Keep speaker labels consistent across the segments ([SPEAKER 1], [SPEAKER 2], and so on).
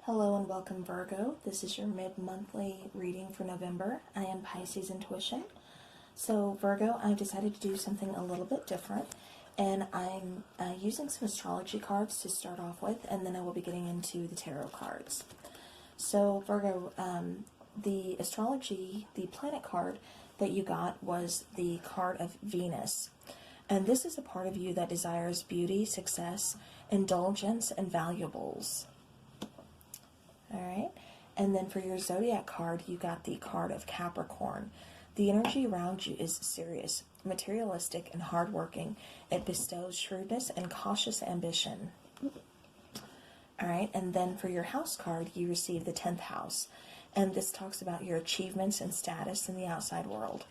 [SPEAKER 1] Hello and welcome, Virgo. This is your mid-monthly reading for November. I am Pisces Intuition. So Virgo, I've decided to do something a little bit different, and I'm using some astrology cards to start off with, and then I will be getting into the tarot cards. So Virgo, the astrology, the planet card that you got was the card of Venus. And this is a part of you that desires beauty, success, indulgence, and valuables. Alright, and then for your zodiac card, you got the card of Capricorn. The energy around you is serious, materialistic, and hardworking. It bestows shrewdness and cautious ambition. Alright, and then for your house card, you receive the 10th house. And this talks about your achievements and status in the outside world.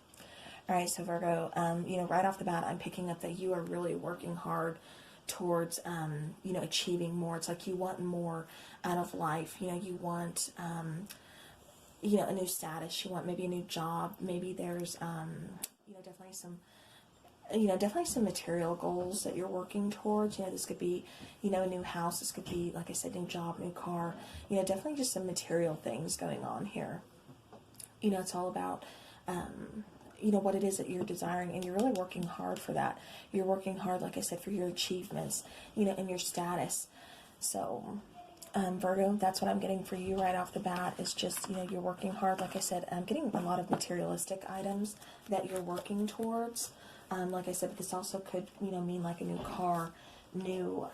[SPEAKER 1] Alright, so Virgo, right off the bat, I'm picking up that you are really working hard towards, achieving more. It's like you want more out of life. You want, a new status. You want maybe a new job. Maybe there's, definitely some material goals that you're working towards. This could be, a new house. This could be, like I said, new job, new car. Definitely just some material things going on here. It's all about, what it is that you're desiring, and you're really working hard for that. You're working hard, like I said, for your achievements, and your status. So, Virgo, that's what I'm getting for you right off the bat, is just, you're working hard. Like I said, I'm getting a lot of materialistic items that you're working towards. Like I said, this also could, mean like a new car, new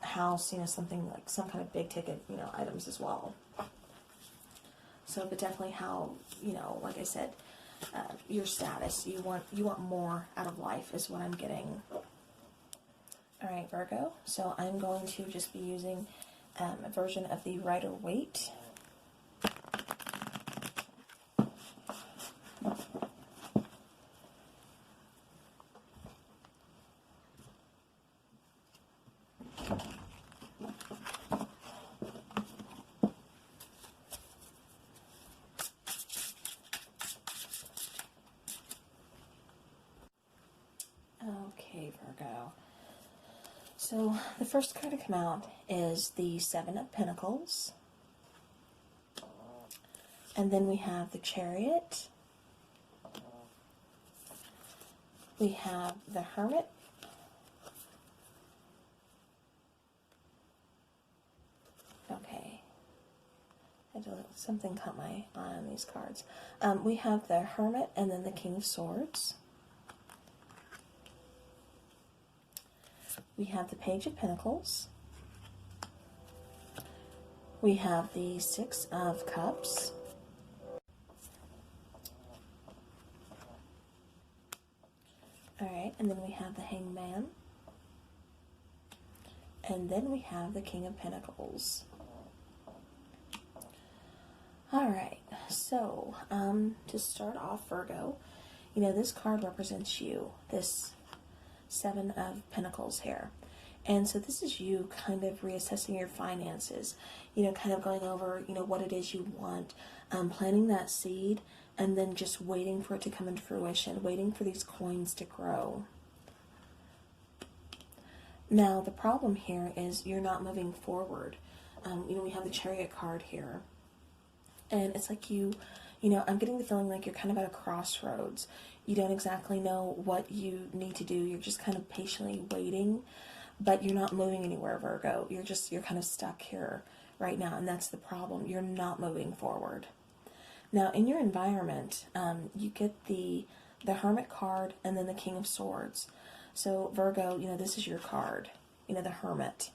[SPEAKER 1] house, something like some kind of big ticket, items as well. So, but definitely how, like I said, your status, you want more out of life is what I'm getting. Alright, Virgo, so I'm going to just be using a version of the Rider-Waite. Okay, Virgo. So the first card to come out is the Seven of Pentacles. And then we have the Chariot. We have the Hermit. Okay. Something caught my eye on these cards. We have the Hermit and then the King of Swords. We have the Page of Pentacles. We have the Six of Cups. Alright, and then we have the Hangman. And then we have the King of Pentacles. Alright, so, to start off, Virgo, this card represents you, this Seven of Pentacles here. And so this is you kind of reassessing your finances, kind of going over, what it is you want, planting that seed, and then just waiting for it to come into fruition, waiting for these coins to grow. Now, the problem here is you're not moving forward. We have the Chariot card here. And it's like I'm getting the feeling like you're kind of at a crossroads. You don't exactly know what you need to do. You're just kind of patiently waiting, but you're not moving anywhere, Virgo. You're kind of stuck here right now, and that's the problem. You're not moving forward. Now, in your environment, you get the Hermit card and then the King of Swords. So, Virgo, this is your card, the Hermit.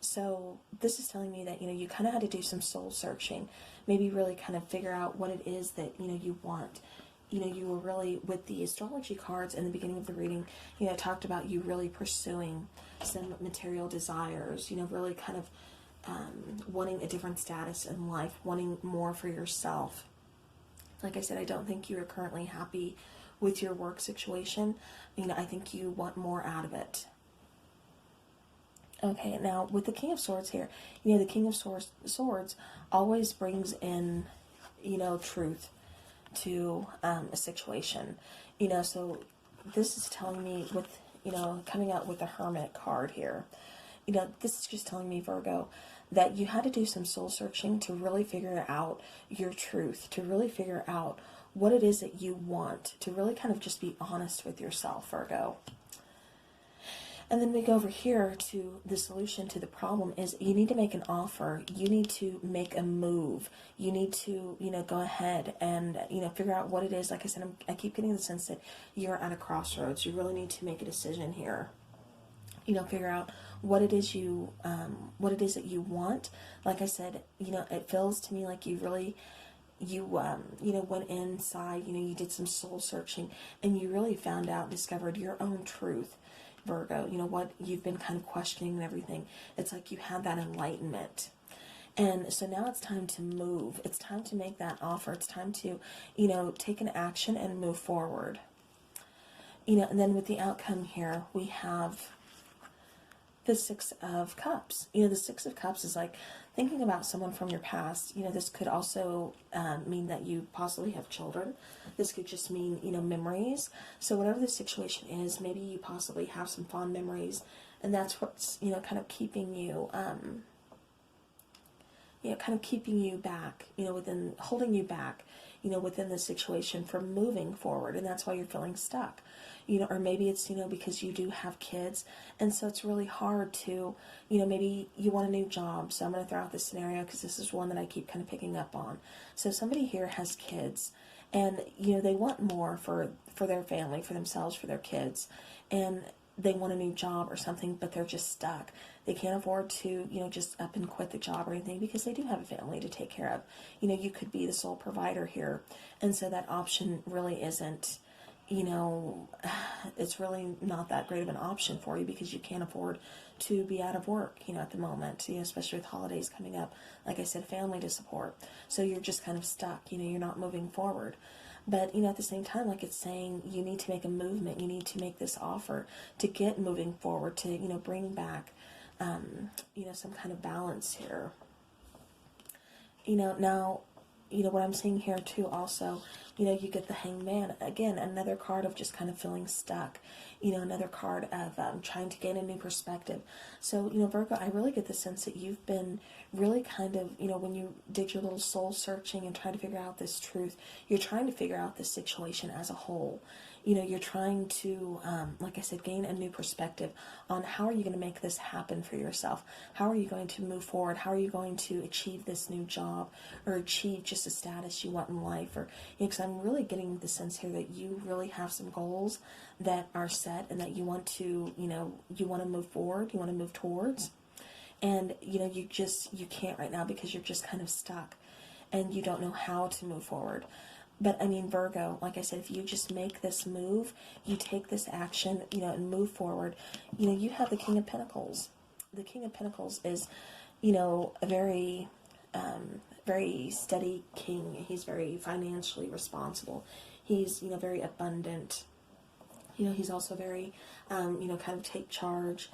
[SPEAKER 1] So this is telling me that, you kind of had to do some soul searching, maybe really kind of figure out what it is that, you want. You were really, with the astrology cards in the beginning of the reading, talked about you really pursuing some material desires, really kind of wanting a different status in life, wanting more for yourself. Like I said, I don't think you are currently happy with your work situation. I think you want more out of it. Okay, now with the King of Swords here, the King of Swords always brings in, truth to a situation. So this is telling me with, coming out with the Hermit card here, this is just telling me, Virgo, that you had to do some soul searching to really figure out your truth, to really figure out what it is that you want, to really kind of just be honest with yourself, Virgo. And then we go over here to the solution to the problem is you need to make an offer. You need to make a move. You need to, go ahead and, figure out what it is. Like I said, I keep getting the sense that you're at a crossroads. You really need to make a decision here. Figure out what it is that you want. Like I said, it feels to me like you really, went inside, you did some soul searching and you really discovered your own truth. Virgo, what you've been kind of questioning and everything. It's like you had that enlightenment. And so now it's time to move. It's time to make that offer. It's time to, take an action and move forward. And then with the outcome here, we have the Six of Cups. The Six of Cups is like thinking about someone from your past. This could also mean that you possibly have children. This could just mean, memories. So whatever the situation is, maybe you possibly have some fond memories, and that's what's, kind of keeping you, back, holding you back, within the situation from moving forward, and that's why you're feeling stuck. Or maybe it's, because you do have kids, and so it's really hard to, maybe you want a new job. So I'm going to throw out this scenario because this is one that I keep kind of picking up on. So somebody here has kids, and, they want more for their family, for themselves, for their kids, and they want a new job or something, but they're just stuck. They can't afford to, just up and quit the job or anything because they do have a family to take care of. You could be the sole provider here, and so that option really isn't, it's really not that great of an option for you because you can't afford to be out of work, at the moment, especially with holidays coming up. Like I said, family to support. So you're just kind of stuck, you're not moving forward. But, at the same time, like it's saying, you need to make a movement. You need to make this offer to get moving forward, to, bring back, some kind of balance here. Now, what I'm seeing here too also, you get the Hangman. Again, another card of just kind of feeling stuck. Another card of trying to gain a new perspective. So, Virgo, I really get the sense that you've been really kind of, when you did your little soul searching and try to figure out this truth, you're trying to figure out this situation as a whole. You're trying to, like I said, gain a new perspective on how are you going to make this happen for yourself? How are you going to move forward? How are you going to achieve this new job or achieve just a status you want in life? Or, because I'm really getting the sense here that you really have some goals that are set and that you want to, you want to move forward, you want to move towards. And, you can't right now because you're just kind of stuck and you don't know how to move forward. But I mean, Virgo, like I said, if you just make this move, you take this action, and move forward, you have the King of Pentacles. The King of Pentacles is, a very, very steady king. He's very financially responsible. He's, very abundant. He's also very, kind of take charge.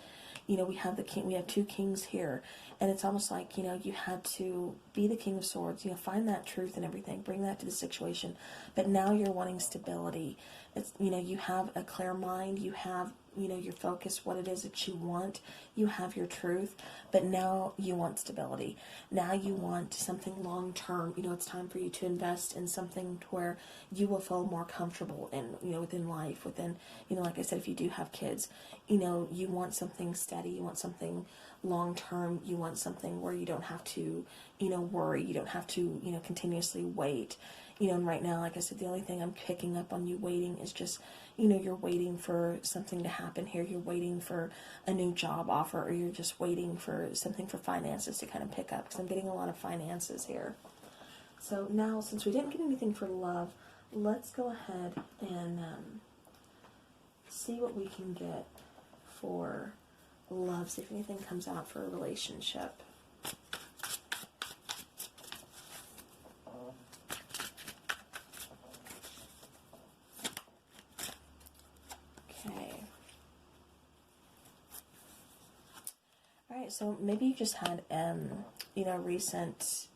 [SPEAKER 1] We have the king, we have two kings here, and it's almost like, you had to be the King of Swords, find that truth and everything, bring that to the situation, but now you're wanting stability. It's, you have a clear mind, you have, your focus, what it is that you want, you have your truth, but now you want stability. Now you want something long term. It's time for you to invest in something to where you will feel more comfortable in, within life, within, like I said, if you do have kids, you want something steady, you want something long term, you want something where you don't have to, worry, you don't have to, continuously wait. And right now, like I said, the only thing I'm picking up on you waiting is just, you're waiting for something to happen here. You're waiting for a new job offer, or you're just waiting for something for finances to kind of pick up, because I'm getting a lot of finances here. So now, since we didn't get anything for love, let's go ahead and see what we can get for love. See if anything comes out for a relationship. So maybe you just had, recent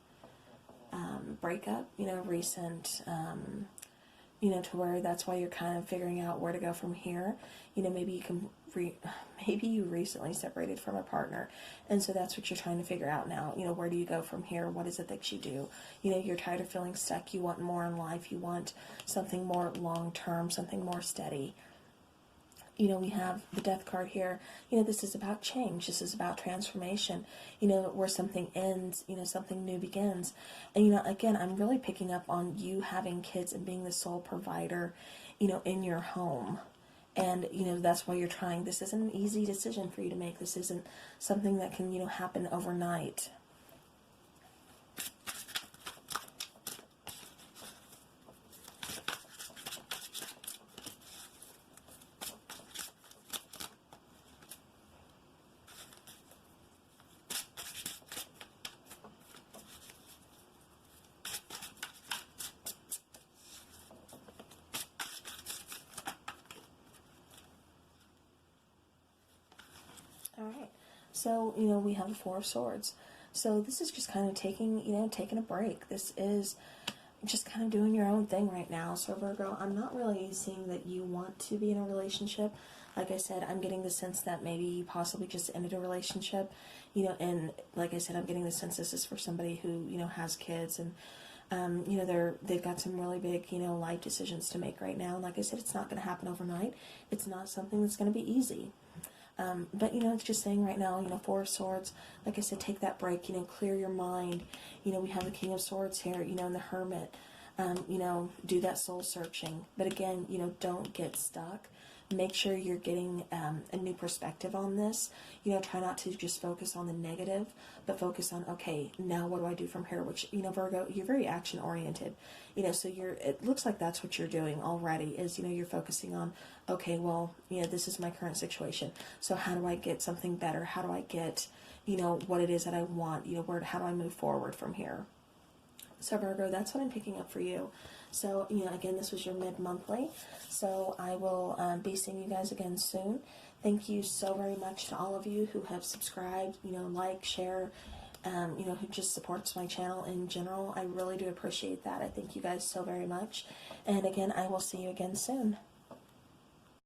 [SPEAKER 1] breakup, recent, to where that's why you're kind of figuring out where to go from here. Maybe you can maybe you recently separated from a partner, and so that's what you're trying to figure out now. You know, where do you go from here? What is it that you do? You know, you're tired of feeling stuck. You want more in life. You want something more long-term, something more steady. You know, we have the Death card here. You know, this is about change. This is about transformation. You know, where something ends, you know, something new begins. And, you know, again, I'm really picking up on you having kids and being the sole provider, you know, in your home. And, you know, that's why you're trying. This isn't an easy decision for you to make. This isn't something that can, you know, happen overnight. Alright, so, you know, we have the Four of Swords. So this is just kind of taking, you know, taking a break. This is just kind of doing your own thing right now. So Virgo, I'm not really seeing that you want to be in a relationship. Like I said, I'm getting the sense that maybe you possibly just ended a relationship, you know, and like I said, I'm getting the sense this is for somebody who, you know, has kids and you know, they've got some really big, you know, life decisions to make right now. And like I said, it's not going to happen overnight. It's not something that's going to be easy. But, you know, it's just saying right now, you know, Four of Swords, like I said, take that break, you know, clear your mind. You know, we have the King of Swords here, you know, and the Hermit. You know, do that soul searching. But again, you know, don't get stuck. Make sure you're getting a new perspective on this. You know, try not to just focus on the negative, but focus on, okay, now what do I do from here? Which, you know, Virgo, you're very action oriented. You know, so it looks like that's what you're doing already is, you know, you're focusing on, okay, well, you know, this is my current situation. So how do I get something better? How do I get, you know, what it is that I want? You know, how do I move forward from here? So Virgo, that's what I'm picking up for you. So, you know, again, this was your mid-monthly. So I will be seeing you guys again soon. Thank you so very much to all of you who have subscribed, you know, like, share, you know, who just supports my channel in general. I really do appreciate that. I thank you guys so very much. And again, I will see you again soon.